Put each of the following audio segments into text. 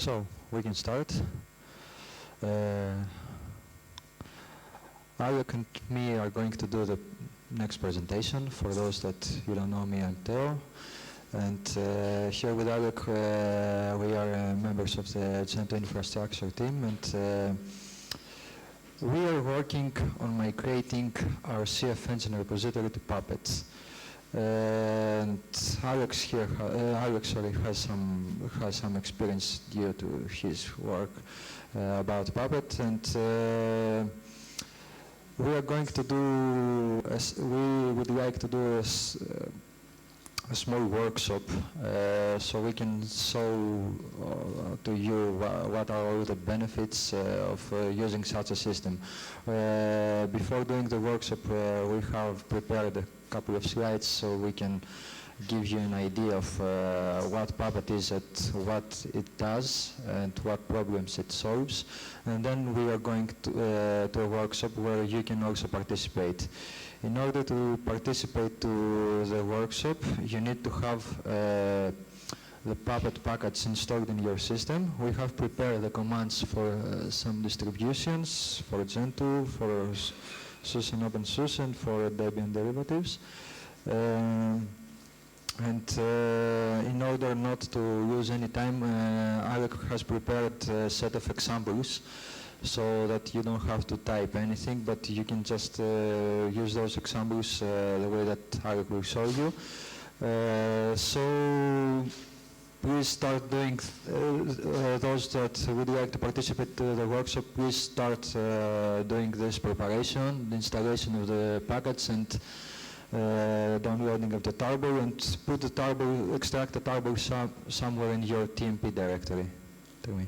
So we can start. Alec and me are going to do the next presentation. For those that you don't know me, I'm Theo. And here with Alec, we are members of the Gentoo infrastructure team, and we are working on migrating our CF engine repository to Puppet. And Alex here, has some experience due to his work about Puppet, and we are going to do. We would like to do a small workshop, so we can show to you what are all the benefits of using such a system. Before doing the workshop, we have prepared a couple of slides so we can give you an idea of what Puppet is and what it does and what problems it solves. And then we are going to a workshop where you can also participate. In order to participate to the workshop, you need to have the Puppet package installed in your system. We have prepared the commands for some distributions, for Gentoo, for SUSE and openSUSE, and for Debian derivatives. In order not to lose any time, Alec has prepared a set of examples so that you don't have to type anything, but you can just use those examples the way that Alec will show you. So please start doing, those that would like to participate to the workshop, please start doing this preparation, the installation of the package and downloading of the tarball, and put the tarball, extract the tarball somewhere in your TMP directory. Tell me.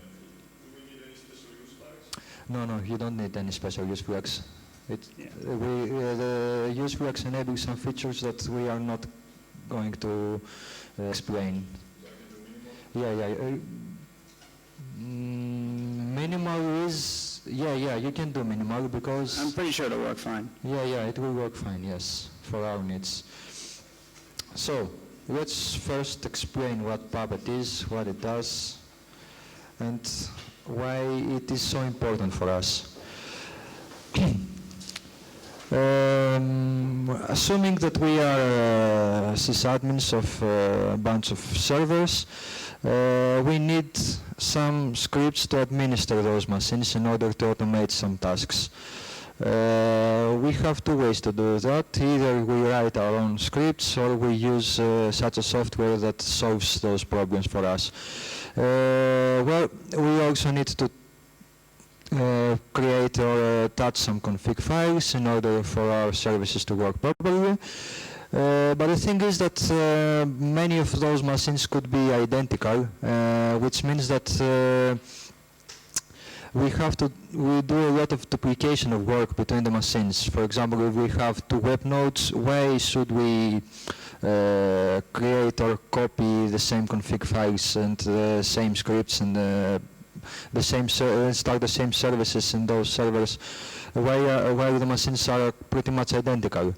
No, you don't need any special use flags. The use flags enable some features that we are not going to explain. Minimal is, you can do minimal because... I'm pretty sure it'll work fine. Yeah, it will work fine, yes, for our needs. So, let's first explain what Puppet is, what it does, and why it is so important for us. Assuming that we are sysadmins of a bunch of servers, we need some scripts to administer those machines in order to automate some tasks. We have two ways to do that. Either we write our own scripts or we use such a software that solves those problems for us. Well, we also need to create or attach some config files in order for our services to work properly. But the thing is that many of those machines could be identical, which means that we do a lot of duplication of work between the machines. For example, if we have two web nodes, why should we create or copy the same config files and the same scripts and start the same services in those servers while the machines are pretty much identical?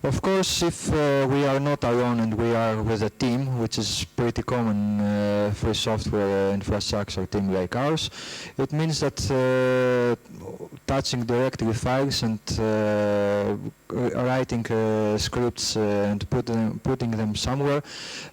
Of course, if we are not alone and we are with a team, which is pretty common free software infrastructure team like ours, it means that touching directory files and writing scripts and putting them somewhere,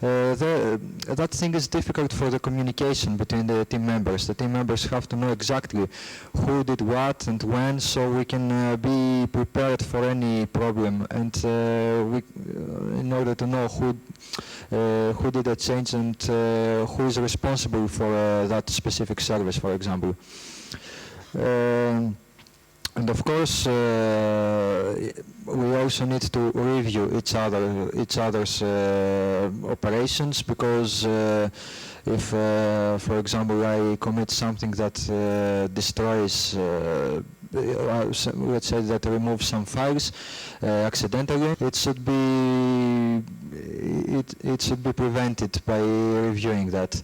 that thing is difficult for the communication between the team members. The team members have to know exactly who did what and when, so we can be prepared for any problem, and in order to know who did a change and who is responsible for that specific service, for example. And of course, we also need to review each other's operations, because if, for example, I commit something that destroys, let's say that removes some files accidentally, it should be prevented by reviewing that.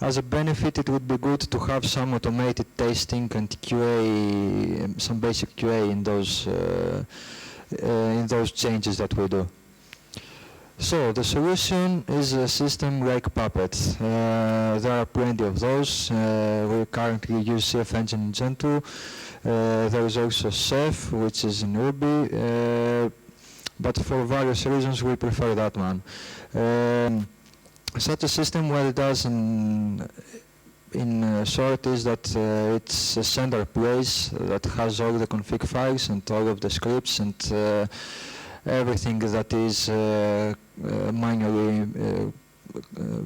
As a benefit, it would be good to have some automated testing and QA, some basic QA in those in those changes that we do. So the solution is a system like Puppet. There are plenty of those. We currently use CF Engine in Gentoo. There is also Chef, which is in Ruby, but for various reasons we prefer that one. Such a system, what it does in short is that it's a center place that has all the config files and all of the scripts and everything that is manually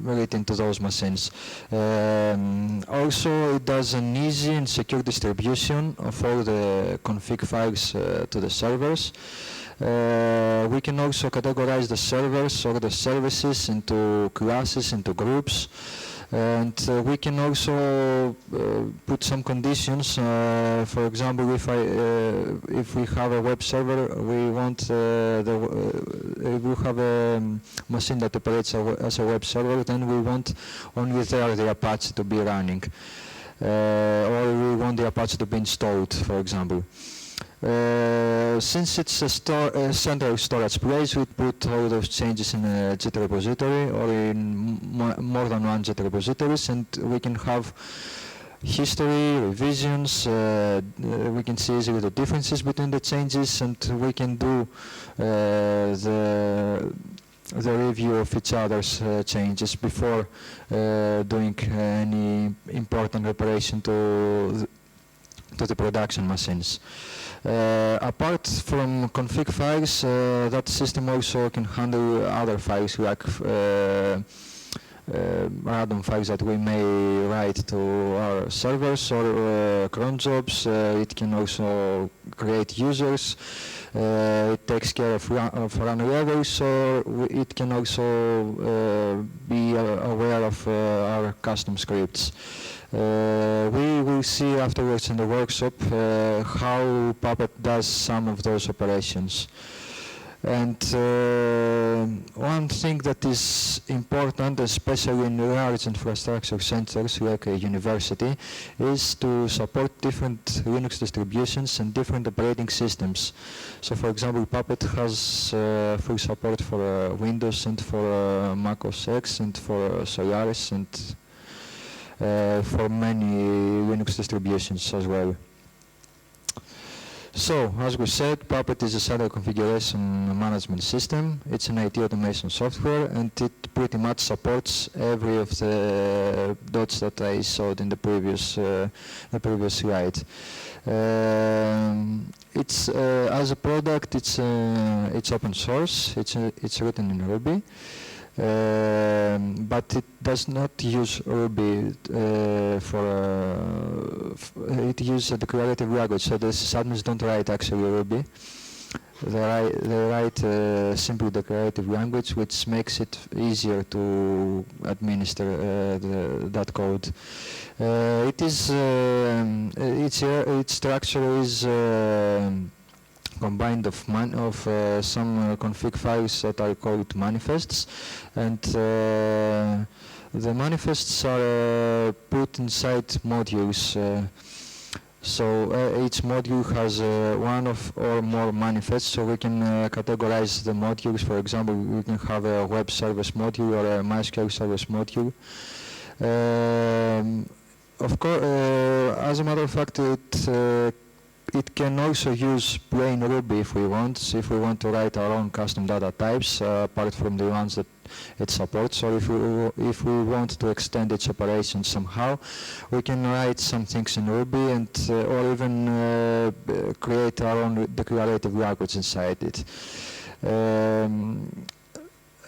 relating to those machines. Also, it does an easy and secure distribution of all the config files to the servers. We can also categorize the servers or the services into classes, into groups. And we can also put some conditions. For example, if we have a web server, we want if we have a machine that operates as a web server, then we want only there the Apache to be running, or we want the Apache to be installed, for example. Since it's a central storage place, we put all those changes in a Git repository or in more than one Git repositories, and we can have history, revisions, we can see easily the differences between the changes, and we can do the review of each other's changes before doing any important reparation to the production machines. Apart from config files, that system also can handle other files like random files that we may write to our servers or cronjobs. It can also create users. It takes care of run levels, or it can also be aware of our custom scripts. We will see afterwards in the workshop how Puppet does some of those operations. And one thing that is important, especially in large infrastructure centers like a university, is to support different Linux distributions and different operating systems. So, for example, Puppet has full support for Windows and for Mac OS X and for Solaris and for many Linux distributions as well. So, as we said, Puppet is a central configuration management system. It's an IT automation software, and it pretty much supports every of the dots that I showed in the previous slide. It's as a product, it's open source. It's written in Ruby. But it does not use Ruby it uses a declarative language, so the sysadmins don't write actually Ruby. They write a simple declarative language, which makes it easier to administer that code. Its structure is combined of some config files that are called manifests, and the manifests are put inside modules. So each module has one or more manifests, so we can categorize the modules. For example, we can have a web service module or a MySQL service module. Of course, as a matter of fact, it can also use plain Ruby if we want to write our own custom data types, apart from the ones that it supports, or if we want to extend its operations somehow, we can write some things in Ruby and or even create our own declarative language inside it.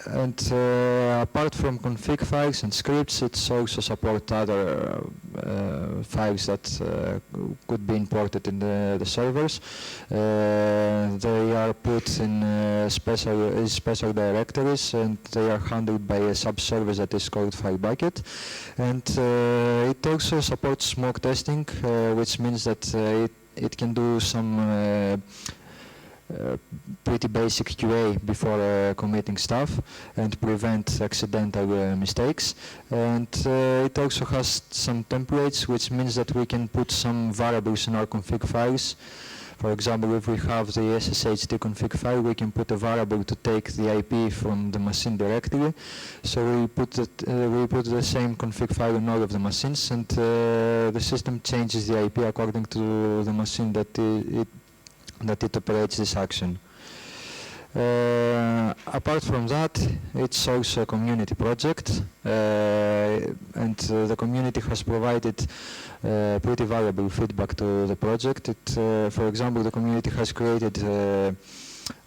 And apart from config files and scripts, it also supports other files that could be imported in the servers. They are put in special directories, and they are handled by a subservice that is called file bucket. And it also supports smoke testing, which means that it can do some pretty basic QA before committing stuff and prevent accidental mistakes. And it also has some templates, which means that we can put some variables in our config files. For example, if we have the sshd config file, we can put a variable to take the IP from the machine directly. So we put the same config file in all of the machines, and the system changes the IP according to the machine that it operates this action. Apart from that, it's also a community project, and the community has provided pretty valuable feedback to the project. For example, the community has created a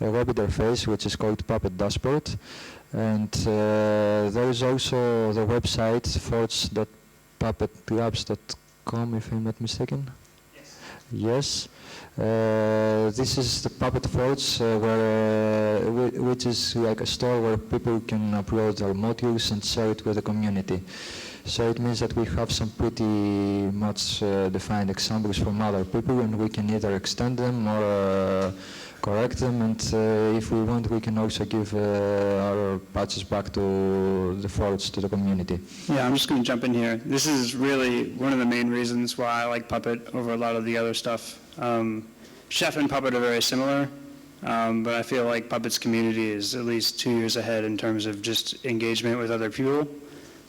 web interface which is called Puppet Dashboard, and there is also the website forge.puppetlabs.com, if I'm not mistaken. Yes. This is the Puppet Forge, which is like a store where people can upload their modules and share it with the community. So it means that we have some pretty much defined examples from other people, and we can either extend them or correct them, and if we want, we can also give our patches back to the Forge, to the community. Yeah, I'm just going to jump in here. This is really one of the main reasons why I like Puppet over a lot of the other stuff. Chef and Puppet are very similar, but I feel like Puppet's community is at least 2 years ahead in terms of just engagement with other people.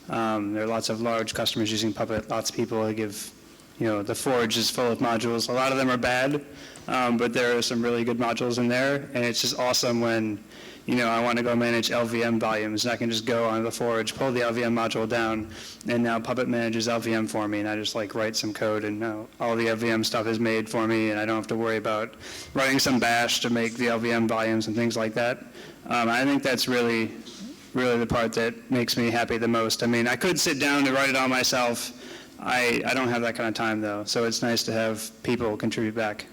There are lots of large customers using Puppet, lots of people who give, the Forge is full of modules. A lot of them are bad, but there are some really good modules in there, and it's just awesome when, I want to go manage LVM volumes, and I can just go on the Forge, pull the LVM module down, and now Puppet manages LVM for me, and I just write some code, and all the LVM stuff is made for me, and I don't have to worry about writing some bash to make the LVM volumes and things like that. I think that's really the part that makes me happy the most. I mean, I could sit down and write it all myself. I don't have that kind of time, though, so it's nice to have people contribute back.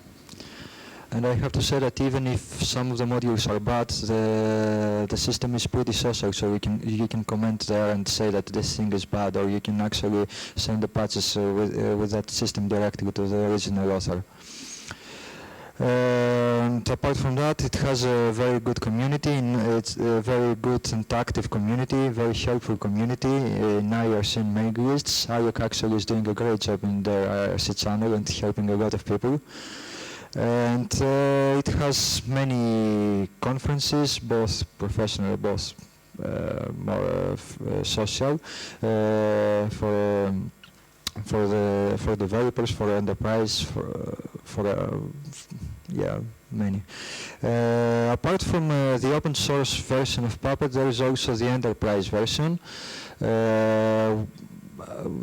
And I have to say that even if some of the modules are bad, the system is pretty social, so you can comment there and say that this thing is bad, or you can actually send the patches with that system directly to the original author. And apart from that, it has a very good community, and it's a very good and active community, very helpful community in IRC and mailing lists. Alec actually is doing a great job in the IRC channel and helping a lot of people. And it has many conferences, both professional, both more social, for developers, for enterprise, many. Apart from the open source version of Puppet, there is also the enterprise version.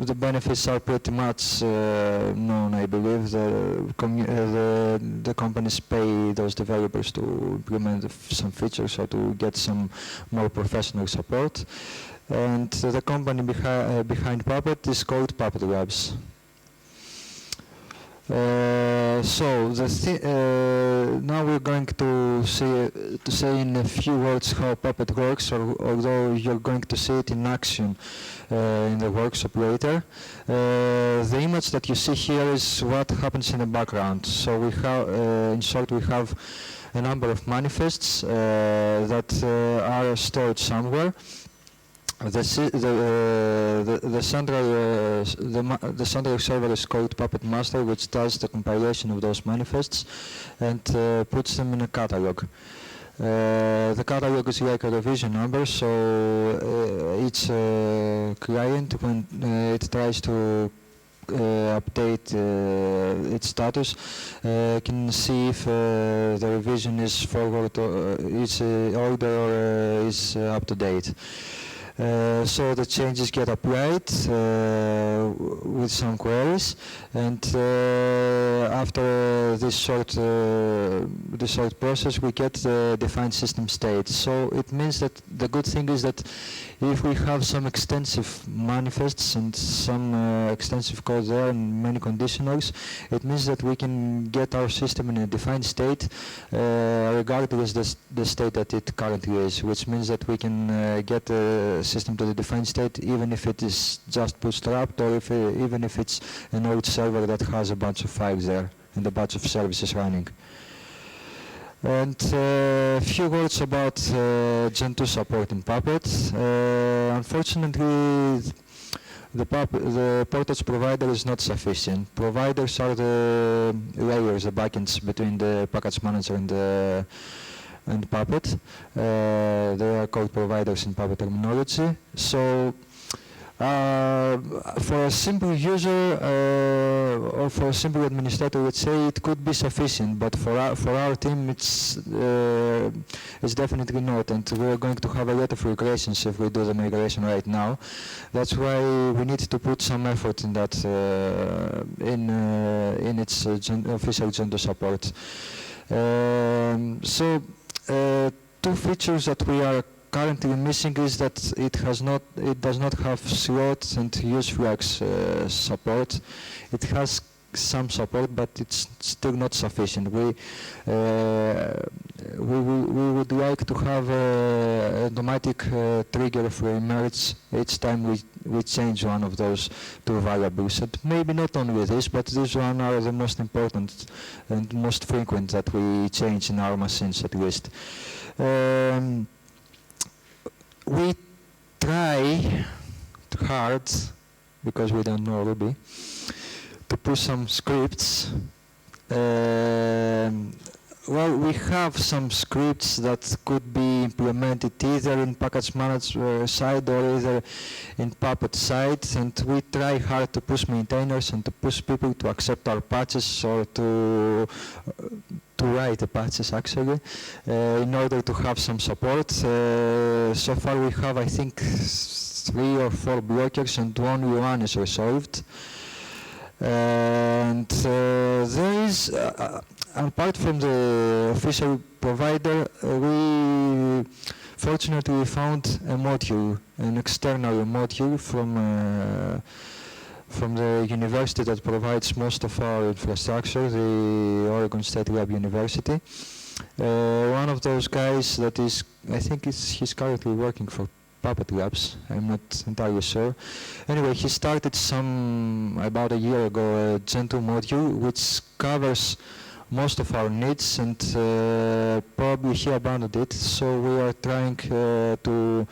The benefits are pretty much known, I believe. The companies pay those developers to implement some features or to get some more professional support. And the company behind Puppet is called Puppet Labs. Now we're going to say in a few words how Puppet works, although you're going to see it in action in the workshop later. The image that you see here is what happens in the background. So we have, in short, we have a number of manifests that are stored somewhere. The central server is called Puppet Master, which does the compilation of those manifests and puts them in a catalog. The catalog is like a revision number, so each client, when it tries to update its status, can see if the revision is forward or is older or is up to date. So the changes get applied with some queries, and after this short process, we get the defined system state. So it means that the good thing is that if we have some extensive manifests and some extensive code there and many conditionals, it means that we can get our system in a defined state regardless the state that it currently is, which means that we can get the system to the defined state even if it is just bootstrapped, or even if it's an old server that has a bunch of files there and a bunch of services running. And a few words about Gentoo support in Puppet. Unfortunately, the portage provider is not sufficient. Providers are the layers, the backends between the package manager and Puppet. They are called providers in Puppet terminology. So for a simple user or for a simple administrator, let's say, it could be sufficient, but for our team, it's definitely not, and we're going to have a lot of regressions if we do the migration right now. That's why we need to put some effort in that, in its official Gentoo support. So two features that we are currently missing is that it does not have slot and use flags support. It has some support, but it's still not sufficient. We would like to have an automatic trigger for emerge each time we change one of those two variables. And maybe not only this, but these one are the most important and most frequent that we change in our machines, at least. We try hard, because we don't know Ruby, to push some scripts. Well, we have some scripts that could be implemented either in package manager side or either in Puppet side, and we try hard to push maintainers and to push people to accept our patches or to write the patches, actually, in order to have some support. So far we have, I think, 3 or 4 blockers, and only one is resolved. And there is, apart from the official provider, we fortunately found a module, an external module from the university that provides most of our infrastructure, the Oregon State Lab University. One of those guys that is, I think he's currently working for Puppet Labs, I'm not entirely sure. Anyway, he started about a year ago, a Gentoo module which covers most of our needs, and probably he abandoned it, so we are trying to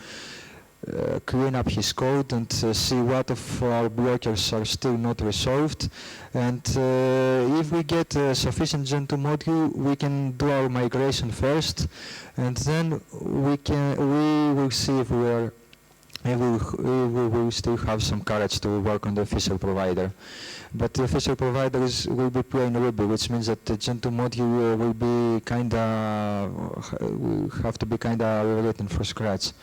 clean up his code and see what of our blockers are still not resolved. And if we get a sufficient Gentoo module, we can do our migration first, and then we will see if we will still have some courage to work on the official provider. But the official provider will be plain Ruby, which means that the Gentoo module will be will have to be rewritten from scratch.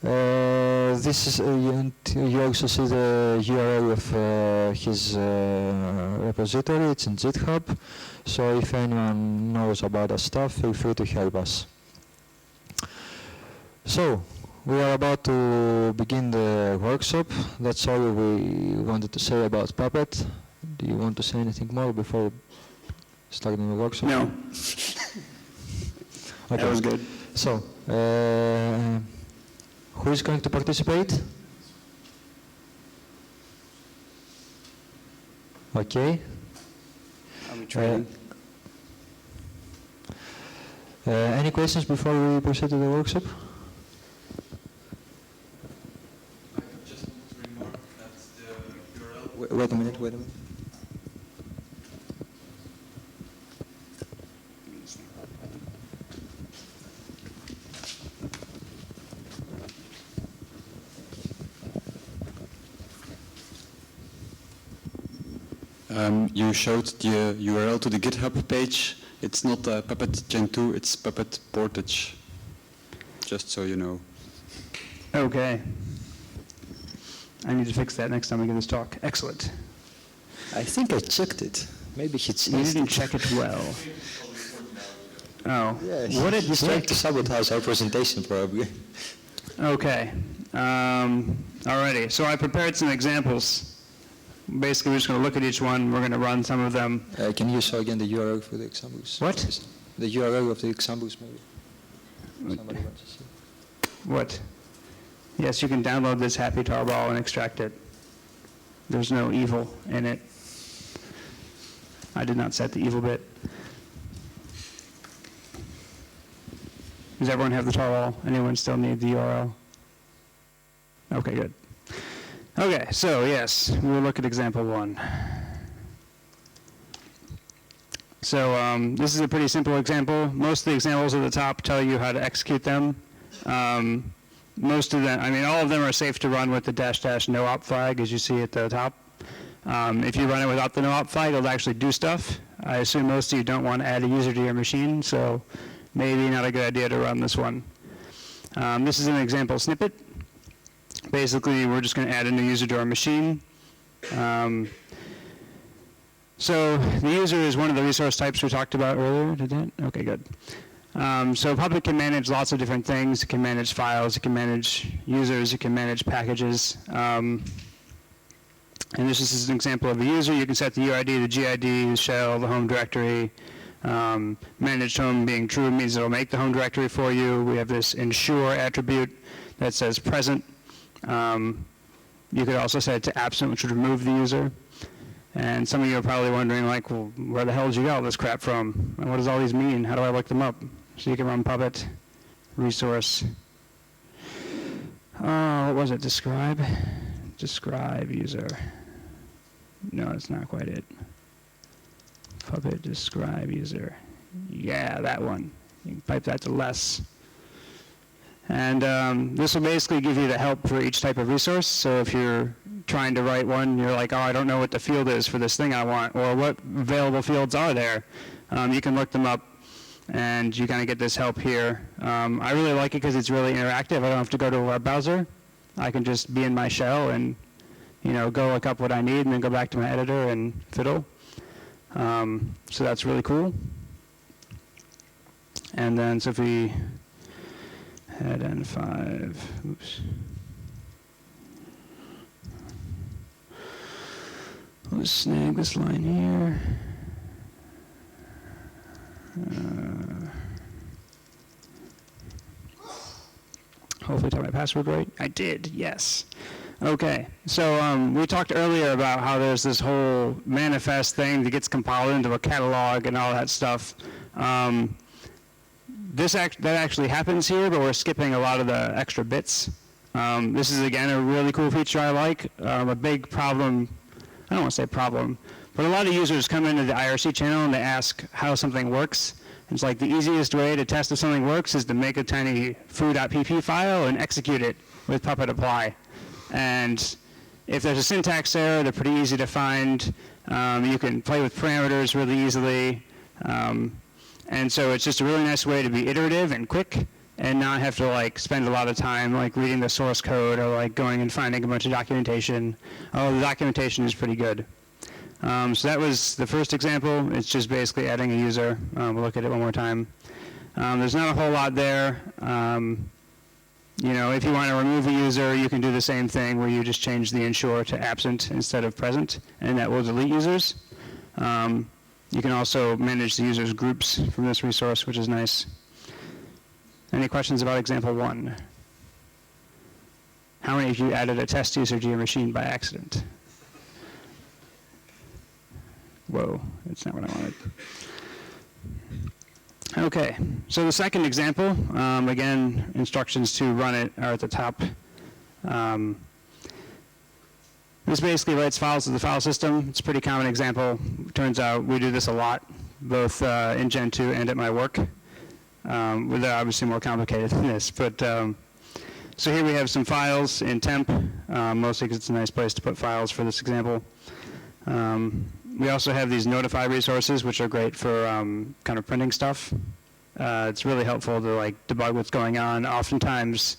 This is, you also see the URL of his repository. It's in GitHub, so if anyone knows about that stuff, feel free to help us. So, we are about to begin the workshop. That's all we wanted to say about Puppet. Do you want to say anything more before starting the workshop? No. Okay. That was good. So, who is going to participate? Okay. I'll be trying. Any questions before we proceed to the workshop? I just want to remark that the URL... Wait a minute. You showed the URL to the GitHub page. It's not Puppet Gentoo, it's Puppet Portage. Just so you know. Okay. I need to fix that next time we give this talk. Excellent. I think I checked it. Maybe he You didn't check it well. Oh. Yeah, What he's trying to sabotage our presentation, probably. Okay. Alrighty. So I prepared some examples. Basically, we're just going to look at each one. We're going to run some of them. Can you show again the URL for the examples? What? The URL of the examples, maybe. Somebody wants to see. What? Yes, you can download this happy tarball and extract it. There's no evil in it. I did not set the evil bit. Does everyone have the tarball? Anyone still need the URL? Okay, good. Okay, so yes, we'll look at example 1. So this is a pretty simple example. Most of the examples at the top tell you how to execute them. Most of them, I mean, all of them are safe to run with the -- no op flag, as you see at the top. If you run it without the no op flag, it'll actually do stuff. I assume most of you don't want to add a user to your machine, so maybe not a good idea to run this one. This is an example snippet. Basically, we're just going to add a new user to our machine. So the user is one of the resource types we talked about earlier. Did that? Okay, good. So Puppet can manage lots of different things. It can manage files. It can manage users. It can manage packages. And this is an example of a user. You can set the UID, the GID, the shell, the home directory. Managed home being true means it'll make the home directory for you. We have this ensure attribute that says present. You could also set it to absent, which would remove the user. And some of you are probably wondering, like, well, where the hell did you get all this crap from? And what does all these mean? How do I look them up? So you can run Puppet, resource. What was it? Describe? Describe user. No, it's not quite it. Puppet describe user. Yeah, that one. You can pipe that to less. And this will basically give you the help for each type of resource. So if you're trying to write one, you're like, oh, I don't know what the field is for this thing I want, or what available fields are there. You can look them up, and you kind of get this help here. I really like it because it's really interactive. I don't have to go to a web browser. I can just be in my shell and, you know, go look up what I need and then go back to my editor and fiddle. So that's really cool. And then, so if we head N5, oops. Let's snag this line here. Hopefully I typed my password right. I did, yes. Okay, so we talked earlier about how there's this whole manifest thing that gets compiled into a catalog and all that stuff. That actually happens here, but we're skipping a lot of the extra bits. This is, again, a really cool feature I like. A big problem, I don't want to say problem, but a lot of users come into the IRC channel and they ask how something works. It's like the easiest way to test if something works is to make a tiny foo.pp file and execute it with Puppet apply. And if there's a syntax error, they're pretty easy to find. You can play with parameters really easily. And so it's just a really nice way to be iterative and quick and not have to like spend a lot of time like reading the source code or like going and finding a bunch of documentation. Oh, the documentation is pretty good. So that was the first example. It's just basically adding a user. We'll look at it one more time. There's not a whole lot there. You know, if you want to remove a user, you can do the same thing where you just change the ensure to absent instead of present, and that will delete users. You can also manage the users' groups from this resource, which is nice. Any questions about example 1? How many of you added a test user to your machine by accident? Whoa, that's not what I wanted. Okay, so the second example, again, instructions to run it are at the top. This basically writes files to the file system. It's a pretty common example. Turns out we do this a lot, both in Gentoo and at my work. They're obviously more complicated than this, but so here we have some files in temp, mostly because it's a nice place to put files for this example. We also have these notify resources, which are great for kind of printing stuff. It's really helpful to like debug what's going on. Oftentimes,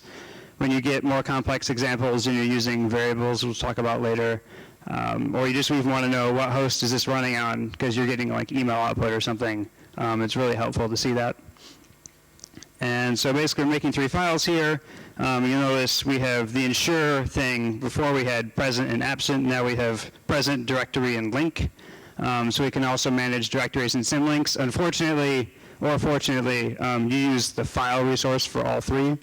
when you get more complex examples and you're using variables, we'll talk about later, or you just even want to know what host is this running on because you're getting like email output or something. It's really helpful to see that. And so basically we're making 3 files here. You notice we have the ensure thing. Before we had present and absent. Now we have present, directory, and link. So we can also manage directories and symlinks. Unfortunately, or fortunately, you use the file resource for all 3,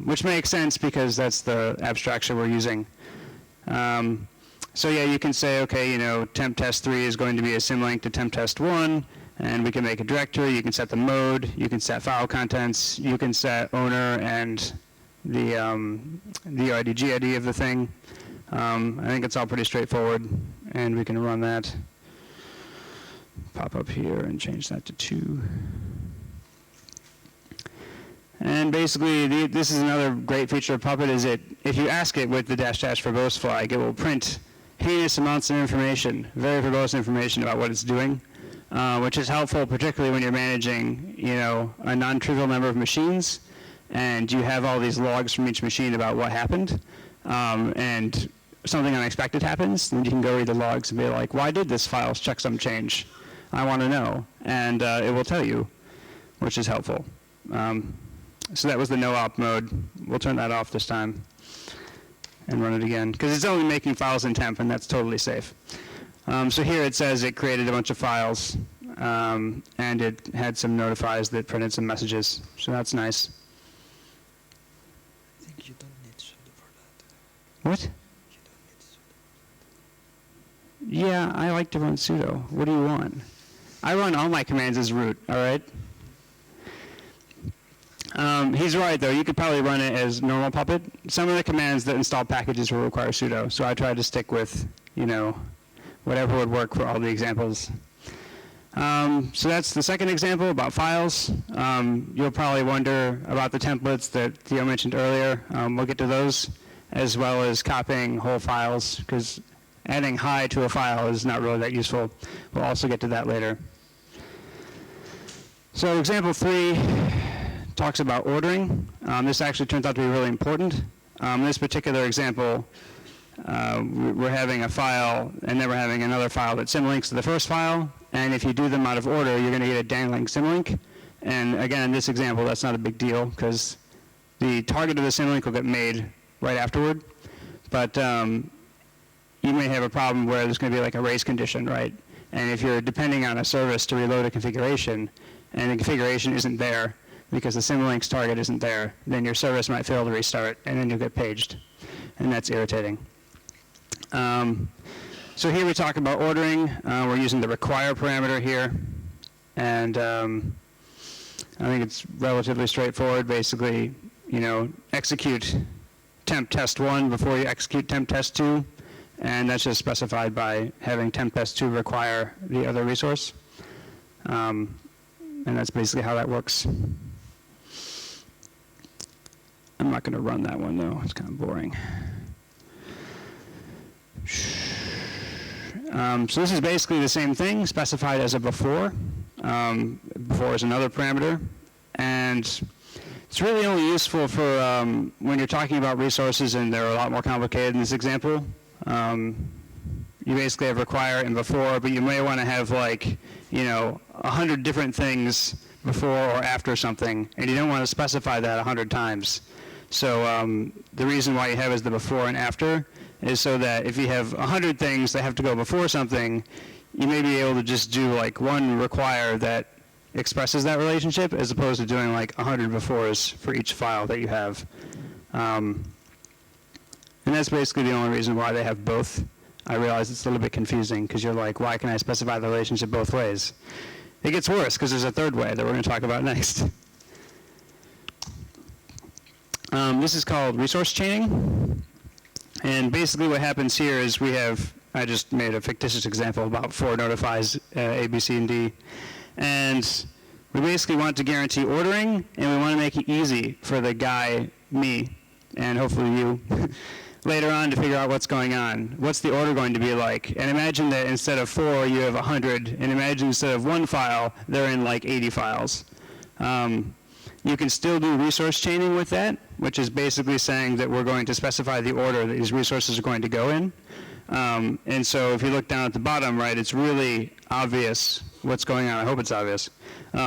which makes sense because that's the abstraction we're using. So yeah, you can say, okay, you know, temp test 3 is going to be a symlink to temp test 1. And we can make a directory, you can set the mode, you can set file contents, you can set owner and the UID, GID of the thing. I think it's all pretty straightforward, and we can run that. Pop up here and change that to 2. And basically, this is another great feature of Puppet, is if you ask it with the -- verbose flag, it will print heinous amounts of information, very verbose information about what it's doing, which is helpful particularly when you're managing, a non-trivial number of machines, and you have all these logs from each machine about what happened, and something unexpected happens, then you can go read the logs and be like, why did this file checksum change? I want to know, and it will tell you, which is helpful. So that was the no-op mode. We'll turn that off this time and run it again, because it's only making files in temp, and that's totally safe. So here it says it created a bunch of files, and it had some notifies that printed some messages, so that's nice. I think you don't need sudo for that. What? You don't need sudo. Yeah, I like to run sudo. What do you want? I run all my commands as root, all right? He's right, though. You could probably run it as normal Puppet. Some of the commands that install packages will require sudo, so I tried to stick with, whatever would work for all the examples. So that's the second example about files. You'll probably wonder about the templates that Theo mentioned earlier. We'll get to those, as well as copying whole files, because adding hi to a file is not really that useful. We'll also get to that later. So example 3 talks about ordering. This actually turns out to be really important. In this particular example, we're having a file, and then we're having another file that symlinks to the first file, and if you do them out of order, you're going to get a dangling symlink. And again, in this example, that's not a big deal, because the target of the symlink will get made right afterward. But you may have a problem where there's going to be like a race condition, right? And if you're depending on a service to reload a configuration, and the configuration isn't there, because the symlink's target isn't there, then your service might fail to restart, and then you'll get paged. And that's irritating. So here we talk about ordering. We're using the require parameter here. And I think it's relatively straightforward. Basically, execute temp test 1 before you execute temp test 2. And that's just specified by having temp test 2 require the other resource. And that's basically how that works. I'm not going to run that one, though. It's kind of boring. So this is basically the same thing, specified as a before. Before is another parameter. And it's really only useful for when you're talking about resources, and they're a lot more complicated in this example. You basically have require and before, but you may want to have 100 different things before or after something, and you don't want to specify that 100 times. So the reason why you have is the before and after is so that if you have 100 things that have to go before something, you may be able to just do one require that expresses that relationship, as opposed to doing 100 befores for each file that you have. And that's basically the only reason why they have both. I realize it's a little bit confusing, because you're like, why can I specify the relationship both ways? It gets worse, because there's a third way that we're going to talk about next. This is called resource chaining. And basically what happens here is I just made a fictitious example about 4 notifies, A, B, C, and D. And we basically want to guarantee ordering, and we want to make it easy for the guy, me, and hopefully you, later on to figure out what's going on. What's the order going to be like? And imagine that instead of 4, you have 100, and imagine instead of 1 file, they're in 80 files. You can still do resource chaining with that, which is basically saying that we're going to specify the order that these resources are going to go in. And so if you look down at the bottom, right, it's really obvious what's going on. I hope it's obvious,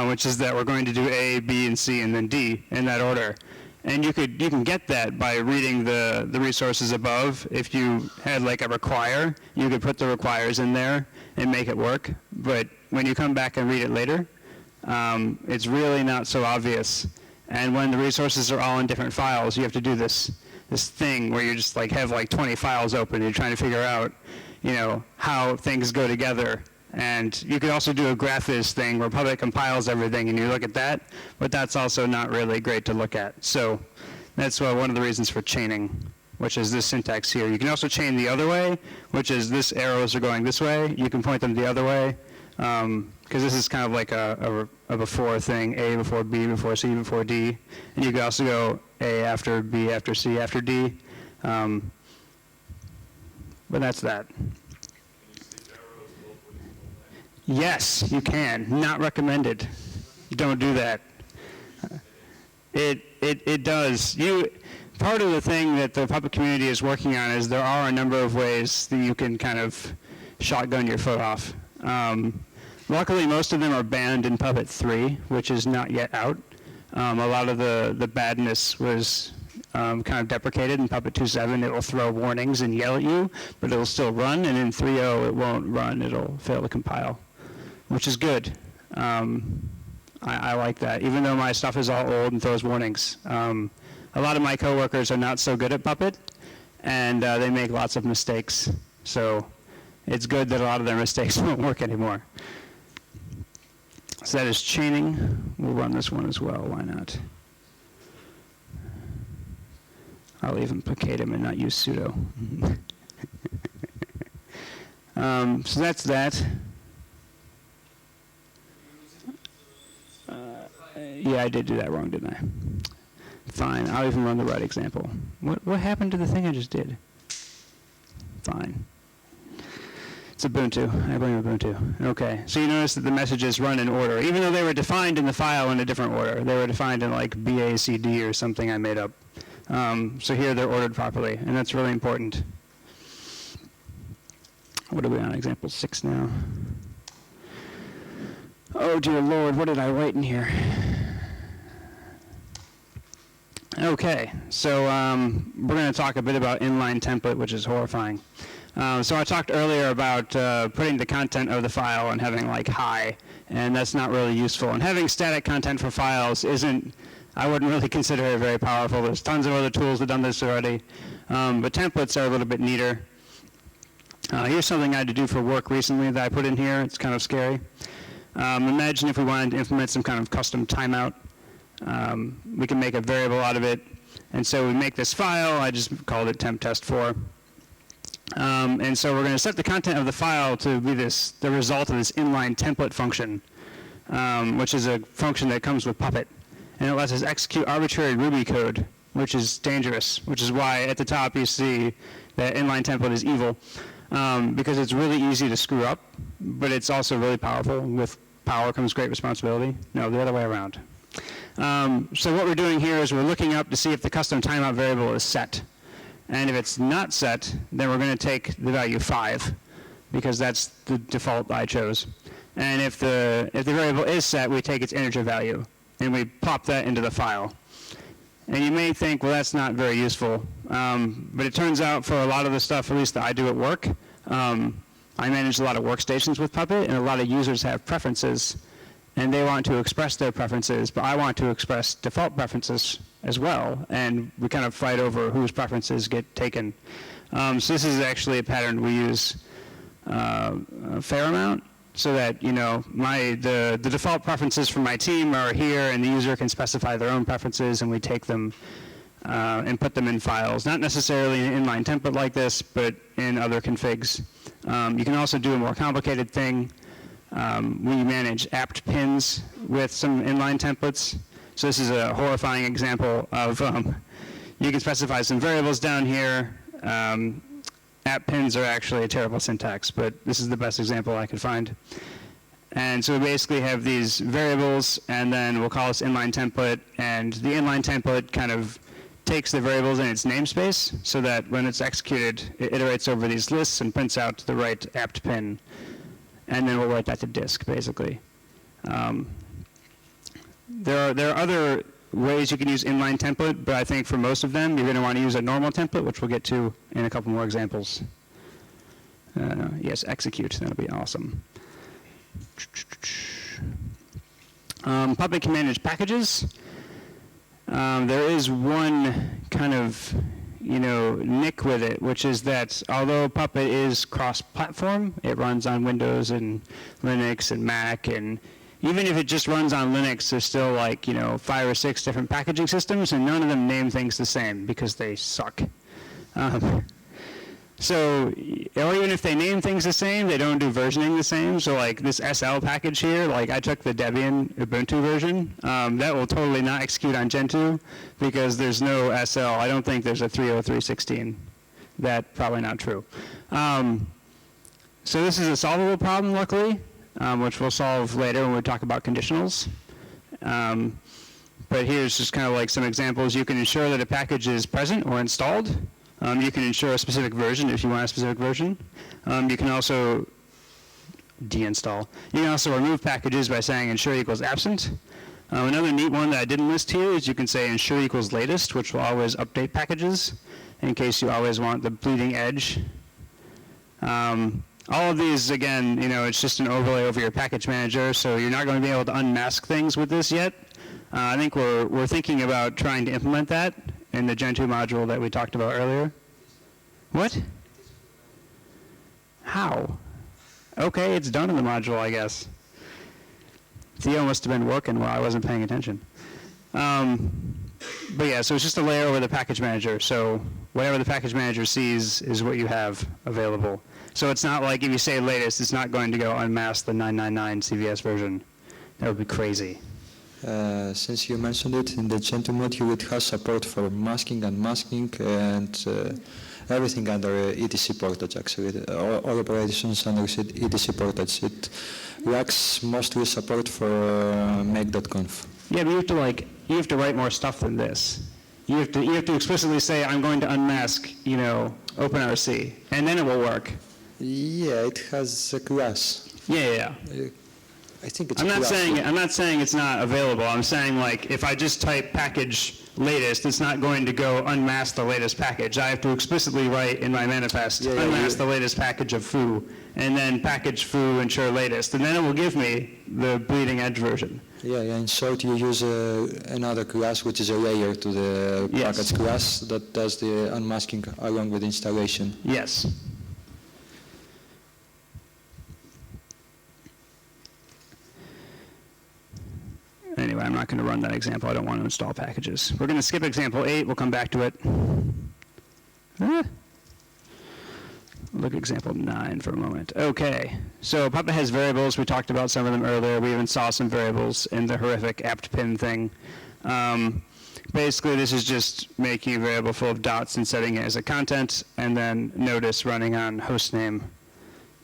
which is that we're going to do A, B, and C, and then D in that order. And you can get that by reading the resources above. If you had a require, you could put the requires in there and make it work. But when you come back and read it later, it's really not so obvious. And when the resources are all in different files, you have to do this thing where you just have 20 files open and you're trying to figure out, how things go together. And you could also do a graphics thing where Puppet compiles everything and you look at that, but that's also not really great to look at. So that's one of the reasons for chaining, which is this syntax here. You can also chain the other way, which is this arrows are going this way. You can point them the other way, because this is kind of like a before thing, A before B before C before D. And you can also go A after B after C after D. But that's that. Yes, you can. Not recommended. Don't do that. It does. Part of the thing that the Puppet community is working on is there are a number of ways that you can kind of shotgun your foot off. Luckily, most of them are banned in Puppet 3, which is not yet out. A lot of the badness was kind of deprecated in Puppet 2.7. It will throw warnings and yell at you, but it will still run, and in 3.0 it won't run. It'll fail to compile, which is good. I like that, even though my stuff is all old and throws warnings. A lot of my coworkers are not so good at Puppet, and they make lots of mistakes. So it's good that a lot of their mistakes won't work anymore. So that is chaining. We'll run this one as well. Why not? I'll even placate him and not use sudo. So that's that. Yeah, I did do that wrong, didn't I? Fine, I'll even run the right example. What happened to the thing I just did? Fine. It's Ubuntu. I blame Ubuntu. Okay, so you notice that the messages run in order, even though they were defined in the file in a different order. They were defined in like BACD or something I made up. So here they're ordered properly, and that's really important. What are we on, example 6 now? Oh dear Lord, what did I write in here? Okay, so we're going to talk a bit about inline template, which is horrifying. So I talked earlier about putting the content of the file and having like hi, and that's not really useful. And having static content for files I wouldn't really consider it very powerful. There's tons of other tools that have done this already. But templates are a little bit neater. Here's something I had to do for work recently that I put in here. It's kind of scary. Imagine if we wanted to implement some kind of custom timeout. We can make a variable out of it. And so we make this file. I just called it temp test4. And so we're going to set the content of the file to be the result of this inline template function, which is a function that comes with Puppet. And it lets us execute arbitrary Ruby code, which is dangerous, which is why at the top you see that inline template is evil, because it's really easy to screw up, but it's also really powerful. With power comes great responsibility. No, the other way around. So what we're doing here is we're looking up to see if the custom timeout variable is set. And if it's not set, then we're going to take the value 5, because that's the default I chose. And if the variable is set, we take its integer value, and we pop that into the file. And you may think, well, that's not very useful. But it turns out for a lot of the stuff, at least that I do at work, I manage a lot of workstations with Puppet, and a lot of users have preferences, and they want to express their preferences, but I want to express default preferences as well, and we kind of fight over whose preferences get taken. So this is actually a pattern we use a fair amount, so that the default preferences for my team are here, and the user can specify their own preferences, and we take them and put them in files. Not necessarily an inline template like this, but in other configs. You can also do a more complicated thing. We manage apt pins with some inline templates. So this is a horrifying example of you can specify some variables down here. Apt pins are actually a terrible syntax, but this is the best example I could find. And so we basically have these variables, and then we'll call this inline template, and the inline template kind of takes the variables in its namespace so that when it's executed, it iterates over these lists and prints out the right apt pin. And then we'll write that to disk, basically. There are other ways you can use inline template, but I think for most of them, you're going to want to use a normal template, which we'll get to in a couple more examples. Yes, execute. That'll be awesome. Puppet can manage packages. There is one kind of nick with it, which is that although Puppet is cross-platform, it runs on Windows and Linux and Mac, and even if it just runs on Linux, there's still like 5 or 6 different packaging systems, and none of them name things the same because they suck. So, or even if they name things the same, they don't do versioning the same. So like this SL package here, like I took the Debian Ubuntu version, that will totally not execute on Gentoo because there's no SL. I don't think there's a 303.16. That's probably not true. So this is a solvable problem, luckily, which we'll solve later when we talk about conditionals. But here's just kind of like some examples. You can ensure that a package is present or installed. You can ensure a specific version if you want a specific version. You can also deinstall. You can also remove packages by saying ensure equals absent. Another neat one that I didn't list here is you can say ensure equals latest, which will always update packages in case you always want the bleeding edge. All of these, again, it's just an overlay over your package manager, so you're not going to be able to unmask things with this yet. I think we're thinking about trying to implement that in the Gentoo module that we talked about earlier. What? How? Okay, it's done in the module, I guess. Theo must have been working while I wasn't paying attention. But yeah, so it's just a layer over the package manager. So whatever the package manager sees is what you have available. So it's not like if you say latest, it's not going to go unmask the 999 CVS version. That would be crazy. Since you mentioned it, in the Gentoo module it has support for masking, unmasking, and everything under etc portage, actually. All operations under etc portage. It lacks mostly support for make.conf. Yeah, but you have to write more stuff than this. You have to explicitly say, I'm going to unmask, openRC, and then it will work. Yeah, it has a class. Yeah. I think it's I'm not saying it's not available. I'm saying like if I just type package latest, it's not going to go unmask the latest package. I have to explicitly write in my manifest unmask the latest package of foo, and then package foo ensure latest, and then it will give me the bleeding edge version. Yeah, in short you use another class which is a layer to the package class that does the unmasking along with installation. Yes. Anyway, I'm not going to run that example. I don't want to install packages. We're going to skip example 8. We'll come back to it. Look at example 9 for a moment. Okay, so Puppet has variables. We talked about some of them earlier. We even saw some variables in the horrific apt pin thing. Basically, this is just making a variable full of dots and setting it as a content, and then notice running on hostname.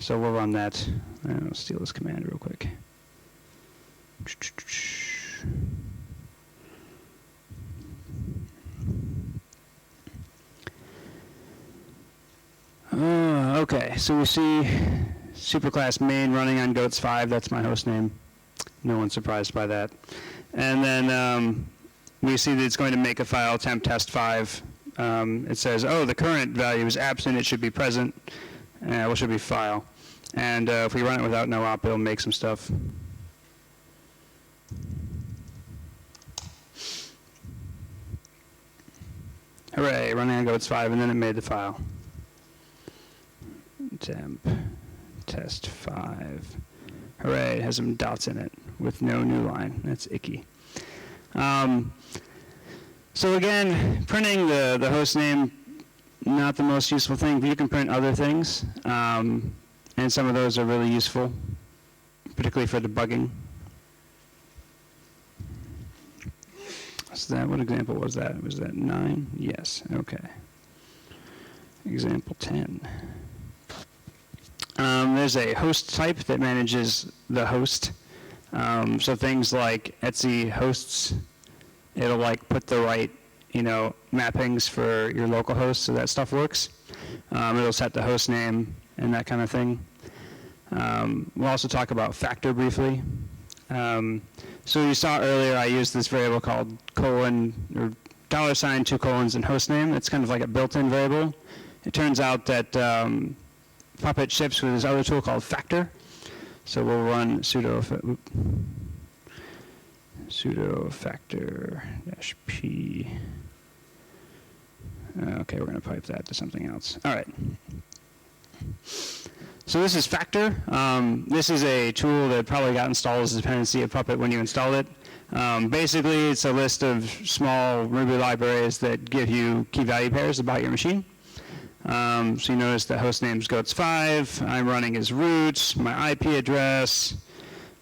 So we'll run that. I'll steal this command real quick. Okay, so we see superclass main running on goats 5. That's my host name. No one's surprised by that. And then we see that it's going to make a file temp test 5. It says, oh, the current value is absent. It should be present. Well, it should be file. And if we run it without no op, it'll make some stuff. Hooray, running on goats 5, and then it made the file. Temp test 5. Hooray, it has some dots in it with no new line. That's icky. So again, printing the host name, not the most useful thing, but you can print other things. And some of those are really useful, particularly for debugging. So what example was that? Was that 9? Yes, okay. Example 10. There's a host type that manages the host. So things like Etsy hosts, it'll like put the right, mappings for your local host, so that stuff works. It'll set the host name and that kind of thing. We'll also talk about factor briefly. So you saw earlier I used this variable called $, 2 colons, and host name. It's kind of like a built-in variable. It turns out that Puppet ships with this other tool called factor. So we'll run sudo factor -p. Okay, we're going to pipe that to something else. All right. So this is factor. This is a tool that probably got installed as a dependency of Puppet when you installed it. Basically, it's a list of small Ruby libraries that give you key value pairs about your machine. So you notice the host name's goats5. I'm running as root, my IP address,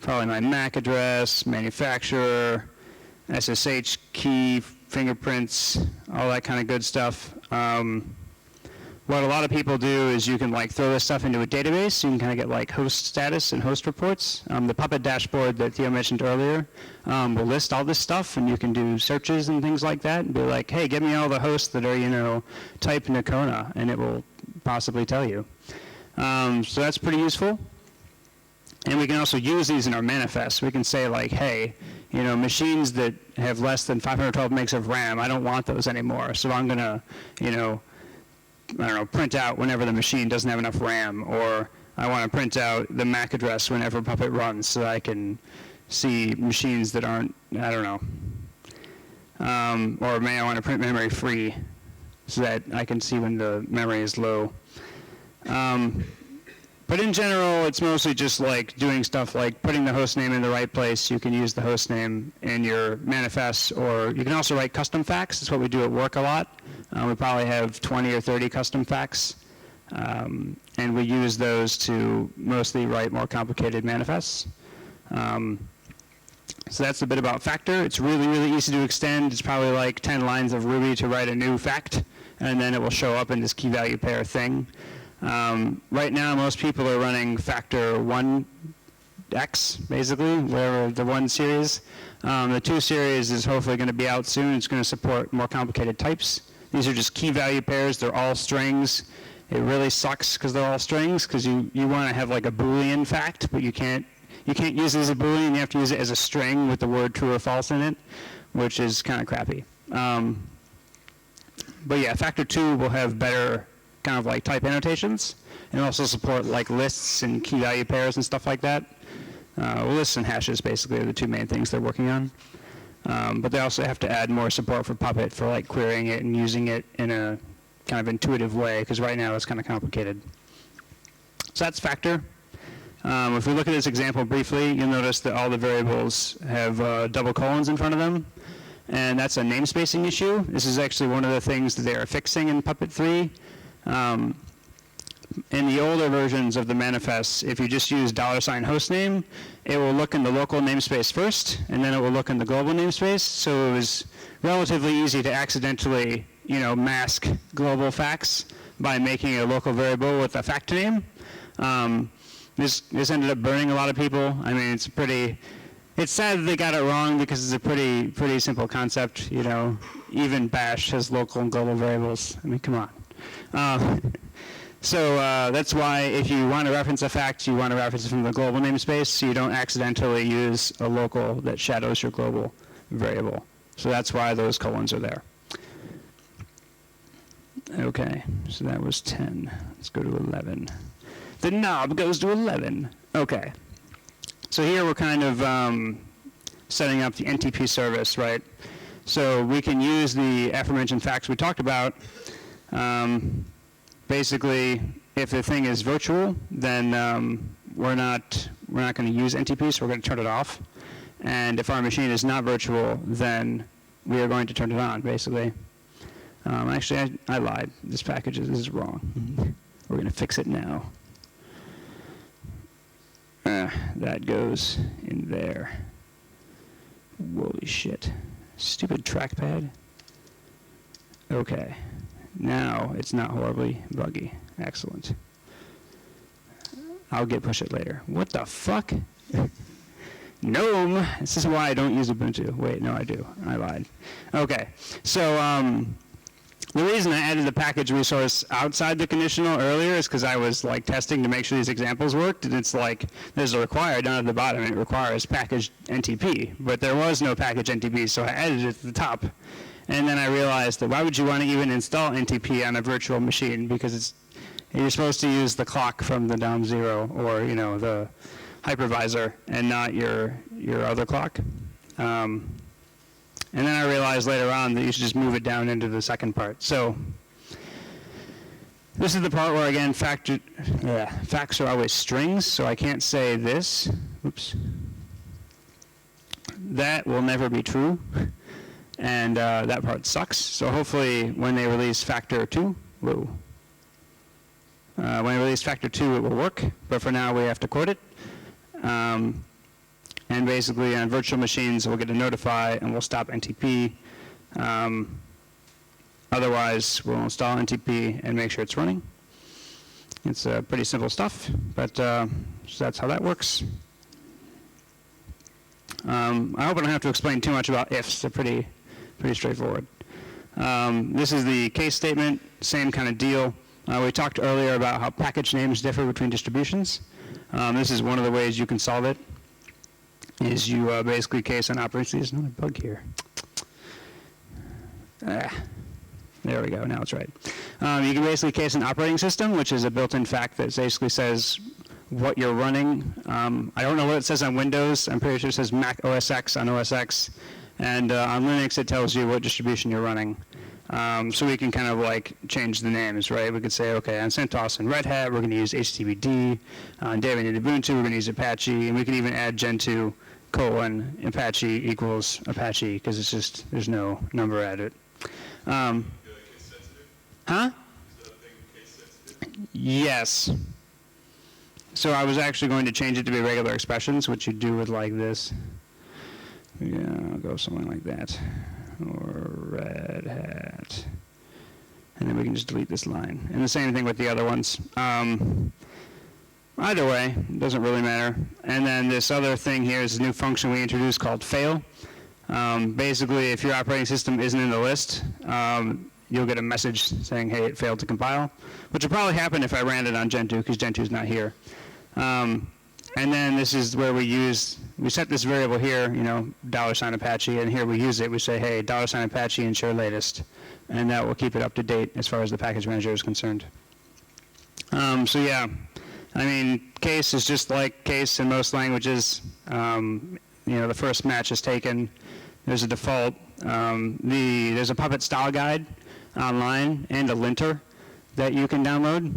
probably my MAC address, manufacturer, SSH key, fingerprints, all that kind of good stuff. What a lot of people do is you can like throw this stuff into a database. So you can kind of get like host status and host reports. The Puppet dashboard that Theo mentioned earlier will list all this stuff, and you can do searches and things like that and be like, hey, give me all the hosts that are, type Nakona, and it will possibly tell you. So that's pretty useful. And we can also use these in our manifest. We can say like, hey, machines that have less than 512 megs of RAM, I don't want those anymore. So I'm going to, print out whenever the machine doesn't have enough RAM, or I want to print out the MAC address whenever Puppet runs so that I can see machines that aren't, I don't know. Or may I want to print memory free so that I can see when the memory is low. But in general, it's mostly just like doing stuff like putting the host name in the right place. You can use the host name in your manifest, or you can also write custom facts. That's what we do at work a lot. We probably have 20 or 30 custom facts, and we use those to mostly write more complicated manifests. So that's a bit about factor. It's really, really easy to extend. It's probably like 10 lines of Ruby to write a new fact, and then it will show up in this key value pair thing. Right now, most people are running factor 1x, basically, whatever the 1 series. The 2 series is hopefully going to be out soon. It's going to support more complicated types. These are just key value pairs. They're all strings. It really sucks because they're all strings, because you want to have like a Boolean fact, but you can't use it as a Boolean. You have to use it as a string with the word true or false in it, which is kind of crappy. But yeah, factor 2 will have better kind of like type annotations, and also support like lists and key value pairs and stuff like that. Lists and hashes basically are the 2 main things they're working on. But they also have to add more support for Puppet for like querying it and using it in a kind of intuitive way, because right now it's kind of complicated. So that's factor. If we look at this example briefly, you'll notice that all the variables have double colons in front of them, and that's a namespacing issue. This is actually one of the things that they are fixing in Puppet 3. In the older versions of the manifests, if you just use $hostname, it will look in the local namespace first, and then it will look in the global namespace. So it was relatively easy to accidentally, mask global facts by making a local variable with a fact name. This ended up burning a lot of people. I mean, it's sad that they got it wrong, because it's a pretty simple concept. Even Bash has local and global variables. I mean, come on. So that's why if you want to reference a fact, you want to reference it from the global namespace, so you don't accidentally use a local that shadows your global variable. So that's why those colons are there. Okay, so that was 10. Let's go to 11. The knob goes to 11. Okay. So here we're kind of setting up the NTP service, right? So we can use the aforementioned facts we talked about. Basically, if the thing is virtual, then we're not going to use NTP, so we're going to turn it off. And if our machine is not virtual, then we are going to turn it on, basically. Actually, I lied. This package is wrong. We're going to fix it now. That goes in there. Holy shit. Stupid trackpad. Okay. Now it's not horribly buggy. Excellent. I'll git push it later. What the fuck? GNOME. This is why I don't use Ubuntu. Wait, no, I do. I lied. Okay. So the reason I added the package resource outside the conditional earlier is because I was like testing to make sure these examples worked, and it's like there's a require down at the bottom, and it requires package NTP, but there was no package NTP, so I added it to the top. And then I realized that why would you want to even install NTP on a virtual machine, because you're supposed to use the clock from the DOM0 or the hypervisor and not your other clock. And then I realized later on that you should just move it down into the second part. So this is the part where, again, facts are always strings, so I can't say this. Oops. That will never be true. And that part sucks. So hopefully when they release factor 2, whoa, When I release factor 2, it will work, but for now we have to quote it. And basically on virtual machines, we'll get a notify and we'll stop NTP. Otherwise, we'll install NTP and make sure it's running. It's pretty simple stuff, but so that's how that works. I hope I don't have to explain too much about ifs. They're pretty straightforward. This is the case statement, same kind of deal. We talked earlier about how package names differ between distributions. This is one of the ways you can solve it, is you basically case an operating system. There's not a bug here. There we go, now it's right. You can basically case an operating system, which is a built-in fact that basically says what you're running. I don't know what it says on Windows. I'm pretty sure it says Mac OS X on OS X. And on Linux, it tells you what distribution you're running. So we can kind of like change the names, right? We could say, okay, on CentOS and Red Hat, we're going to use HTTPD. On Debian and Ubuntu, we're going to use Apache. And we could even add Gentoo Apache equals Apache, because it's just, there's no number at it. Huh? Yes. So I was actually going to change it to be regular expressions, which you do with like this. Yeah, I'll go something like that. Or Red Hat. And then we can just delete this line. And the same thing with the other ones. Either way, it doesn't really matter. And then this other thing here is a new function we introduced called fail. Basically, if your operating system isn't in the list, you'll get a message saying, hey, it failed to compile, which will probably happen if I ran it on Gentoo, because Gentoo's not here. And then this is where we set this variable here, $Apache, and here we use it. We say, hey, $Apache ensure latest, and that will keep it up to date as far as the package manager is concerned. So yeah, I mean, case is just like case in most languages. The first match is taken. There's a default. There's a Puppet style guide online and a linter that you can download.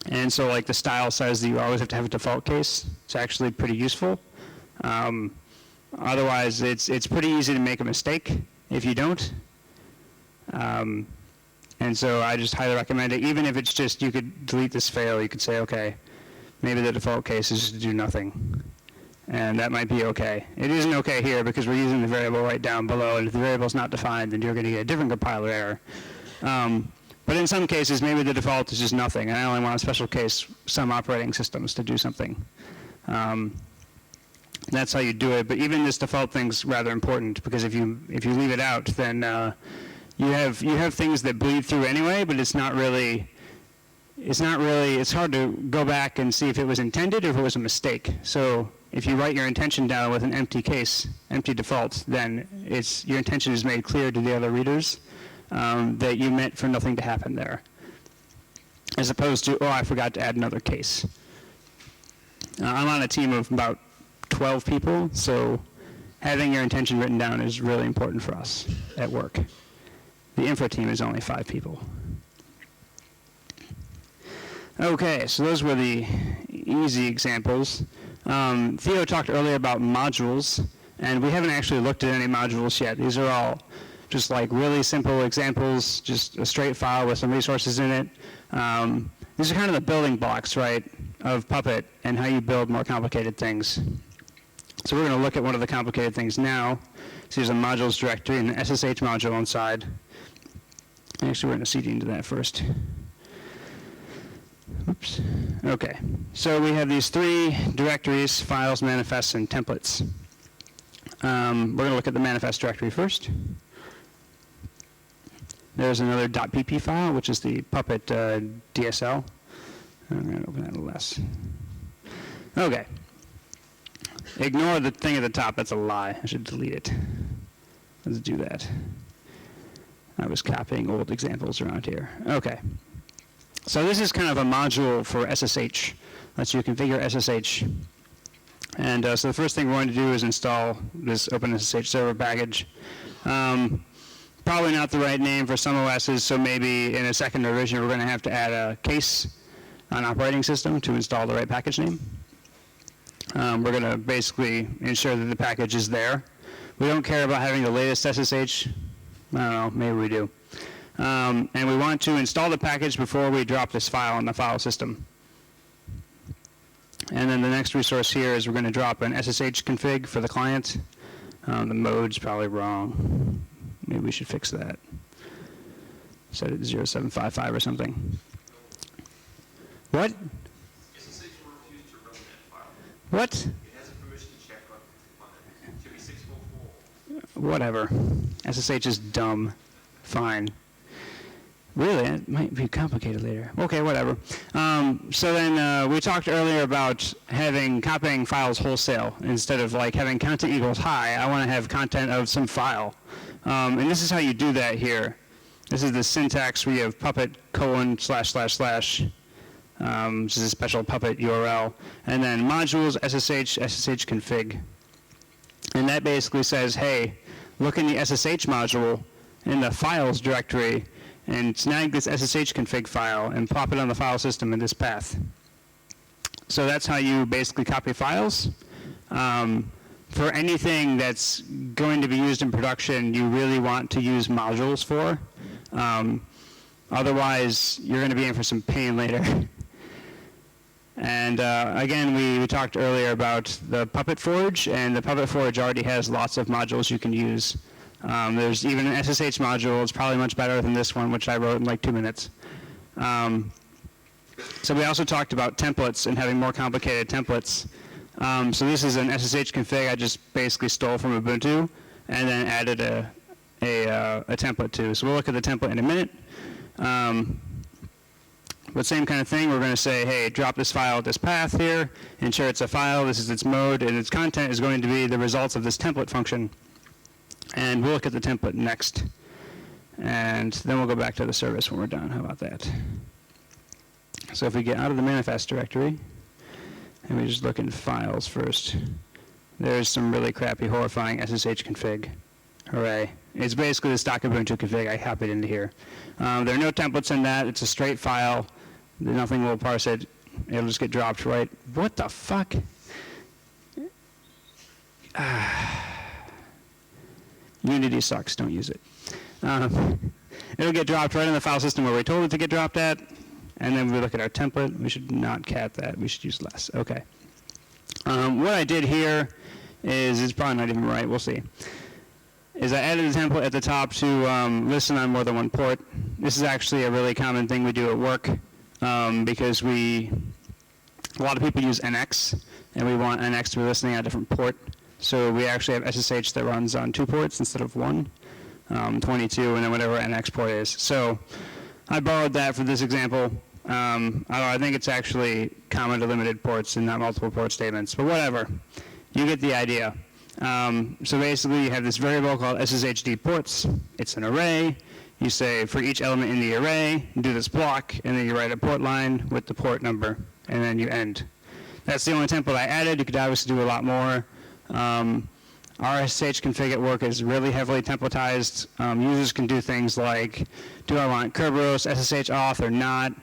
And so like the style says that you always have to have a default case. It's actually pretty useful. Otherwise, it's pretty easy to make a mistake if you don't. And so I just highly recommend it. Even if it's just, you could delete this fail, you could say, okay, maybe the default case is just to do nothing. And that might be okay. It isn't okay here because we're using the variable right down below, and if the variable's not defined, then you're going to get a different compiler error. But in some cases, maybe the default is just nothing, and I only want a special case, some operating systems, to do something. That's how you do it. But even this default thing's rather important, because if you leave it out, then you have things that bleed through anyway, but it's hard to go back and see if it was intended or if it was a mistake. So if you write your intention down with an empty case, empty default, then your intention is made clear to the other readers that you meant for nothing to happen there, as opposed to, oh, I forgot to add another case. I'm on a team of about 12 people, so having your intention written down is really important for us at work. The infra team is only 5 people. Okay, so those were the easy examples. Theo talked earlier about modules, and we haven't actually looked at any modules yet. These are all just like really simple examples, just a straight file with some resources in it. These are kind of the building blocks, right, of Puppet and how you build more complicated things. So we're going to look at one of the complicated things now. So there's a modules directory and an SSH module inside. Actually, we're going to CD into that first. Oops. Okay. So we have these 3 directories: files, manifests, and templates. We're going to look at the manifest directory first. There's another .pp file, which is the Puppet DSL. I'm going to open that a little less. Okay. Ignore the thing at the top. That's a lie. I should delete it. Let's do that. I was copying old examples around here. Okay. So this is kind of a module for SSH. Lets you configure SSH. And so the first thing we're going to do is install this openSSH server package. Probably not the right name for some OSs, so maybe in a second revision we're going to have to add a case on operating system to install the right package name. We're going to basically ensure that the package is there. We don't care about having the latest SSH. I don't know, maybe we do. and we want to install the package before we drop this file in the file system. And then the next resource here is we're going to drop an SSH config for the client. The mode's probably wrong. Maybe we should fix that. Set it to 0755 or something. What? SSH will refuse to run that file. What? It has a permission check on it. It should be 644. Whatever. SSH is dumb. Fine. Really? It might be complicated later. Okay, whatever. So then we talked earlier about copying files wholesale instead of like having content equals hi. I want to have content of some file. And this is how you do that here. This is the syntax where you have puppet : / / which is a special Puppet URL, and then modules SSH config. And that basically says, hey, look in the SSH module in the files directory and snag this SSH config file and plop it on the file system in this path. So that's how you basically copy files. For anything that's going to be used in production, you really want to use modules for. Otherwise, you're going to be in for some pain later. And again, we talked earlier about the Puppet Forge, and the Puppet Forge already has lots of modules you can use. There's even an SSH module. It's probably much better than this one, which I wrote in like 2 minutes. So we also talked about templates and having more complicated templates. So this is an SSH config I just basically stole from Ubuntu and then added a template to. So we'll look at the template in a minute. But same kind of thing, we're going to say, hey, drop this file at this path here, ensure it's a file, this is its mode, and its content is going to be the results of this template function. And we'll look at the template next. And then we'll go back to the service when we're done. How about that? So if we get out of the manifest directory, and we just look in files first, there's some really crappy, horrifying SSH config. Hooray. It's basically the stock Ubuntu config I copied into here. There are no templates in that. It's a straight file. Nothing will parse it. It'll just get dropped right. What the fuck? Unity sucks. Don't use it. It'll get dropped right in the file system where we told it to get dropped at. And then we look at our template. We should not cat that. We should use less. Okay. What I did here is, it's probably not even right. We'll see. Is I added a template at the top to listen on more than one port. This is actually a really common thing we do at work because a lot of people use NX, and we want NX to be listening on a different port. So we actually have SSH that runs on 2 ports instead of 1, 22, and then whatever NX port is. So I borrowed that for this example. Although I think it's actually common to limited ports and not multiple port statements, but whatever. You get the idea. So basically, you have this variable called SSHD ports. It's an array. You say for each element in the array, do this block, and then you write a port line with the port number, and then you end. That's the only template I added. You could obviously do a lot more. Our SSH config at work is really heavily templatized. Users can do things like, do I want Kerberos SSH auth or not?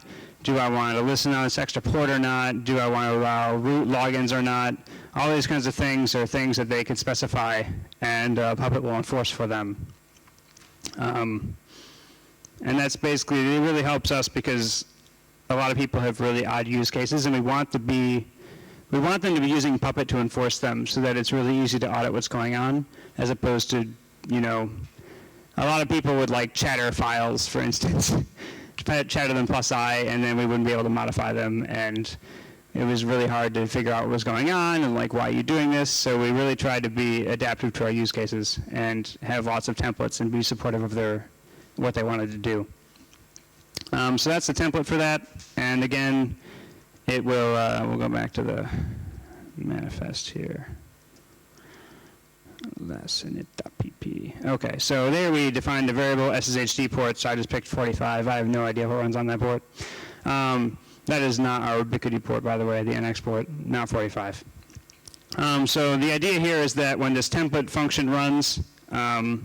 Do I want to listen on this extra port or not? Do I want to allow root logins or not? All these kinds of things are things that they can specify, and Puppet will enforce for them. And that's basically, it really helps us because a lot of people have really odd use cases, and we want them to be using Puppet to enforce them so that it's really easy to audit what's going on, as opposed to, a lot of people would like chatter files, for instance. Chatter them +i, and then we wouldn't be able to modify them, and it was really hard to figure out what was going on and like, why are you doing this? So we really tried to be adaptive to our use cases and have lots of templates and be supportive of what they wanted to do. So that's the template for that, and again, it will, we'll go back to the manifest here. Lesson.pp. Okay, so there we defined the variable SSHD port, so I just picked 45. I have no idea what runs on that port. That is not our Ubiquity port, by the way, the NX port, not 45. So the idea here is that when this template function runs, the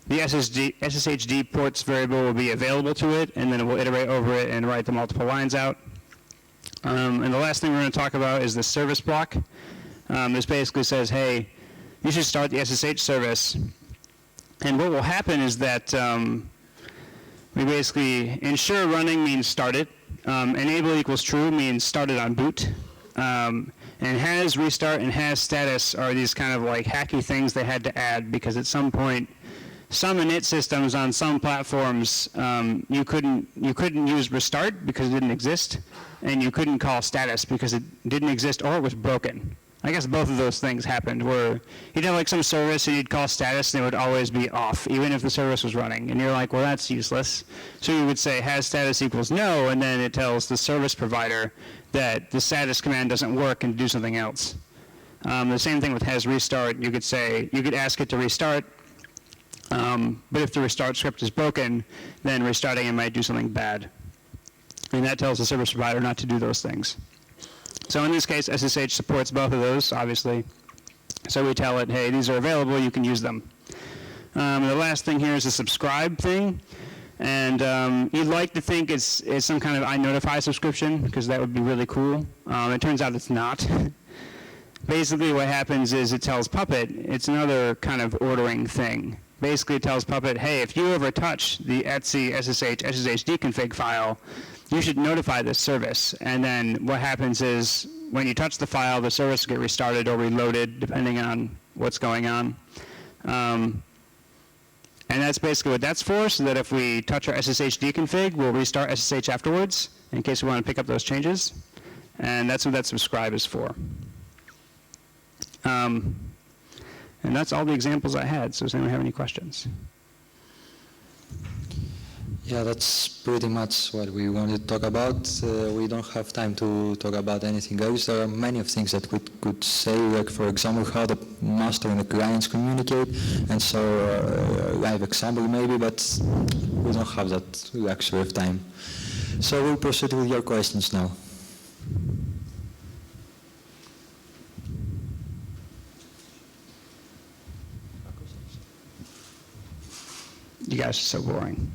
SSHD ports variable will be available to it, and then it will iterate over it and write the multiple lines out. And the last thing we're going to talk about is the service block. This basically says, hey, you should start the SSH service. And what will happen is that we basically ensure running means started. Enable equals true means started on boot. And has restart and has status are these kind of like hacky things they had to add because at some point, some init systems on some platforms, you couldn't use restart because it didn't exist, and you couldn't call status because it didn't exist or it was broken. I guess both of those things happened where you'd have like some service and you'd call status and it would always be off, even if the service was running. And you're like, well, that's useless. So you would say has status equals no, and then it tells the service provider that the status command doesn't work and do something else. The same thing with has restart. You could ask it to restart, but if the restart script is broken, then restarting it might do something bad. And that tells the service provider not to do those things. So in this case, SSH supports both of those, obviously. So we tell it, hey, these are available, you can use them. The last thing here is the subscribe thing. And you'd like to think it's some kind of iNotify subscription, because that would be really cool. It turns out it's not. Basically what happens is it tells Puppet, it's another kind of ordering thing. Basically it tells Puppet, hey, if you ever touch the etc ssh dconfig file, you should notify this service. And then what happens is when you touch the file, the service will get restarted or reloaded, depending on what's going on. And that's basically what that's for, so that if we touch our SSH deconfig, we'll restart SSH afterwards, in case we want to pick up those changes. And that's what that subscribe is for. And that's all the examples I had, so does anyone have any questions? Yeah, that's pretty much what we wanted to talk about. We don't have time to talk about anything else. There are many of things that we could say, like for example how the master and the clients communicate, and so a live example maybe, but we don't have that luxury of time. So we'll proceed with your questions now. You guys are so boring.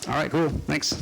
All right, cool. Thanks.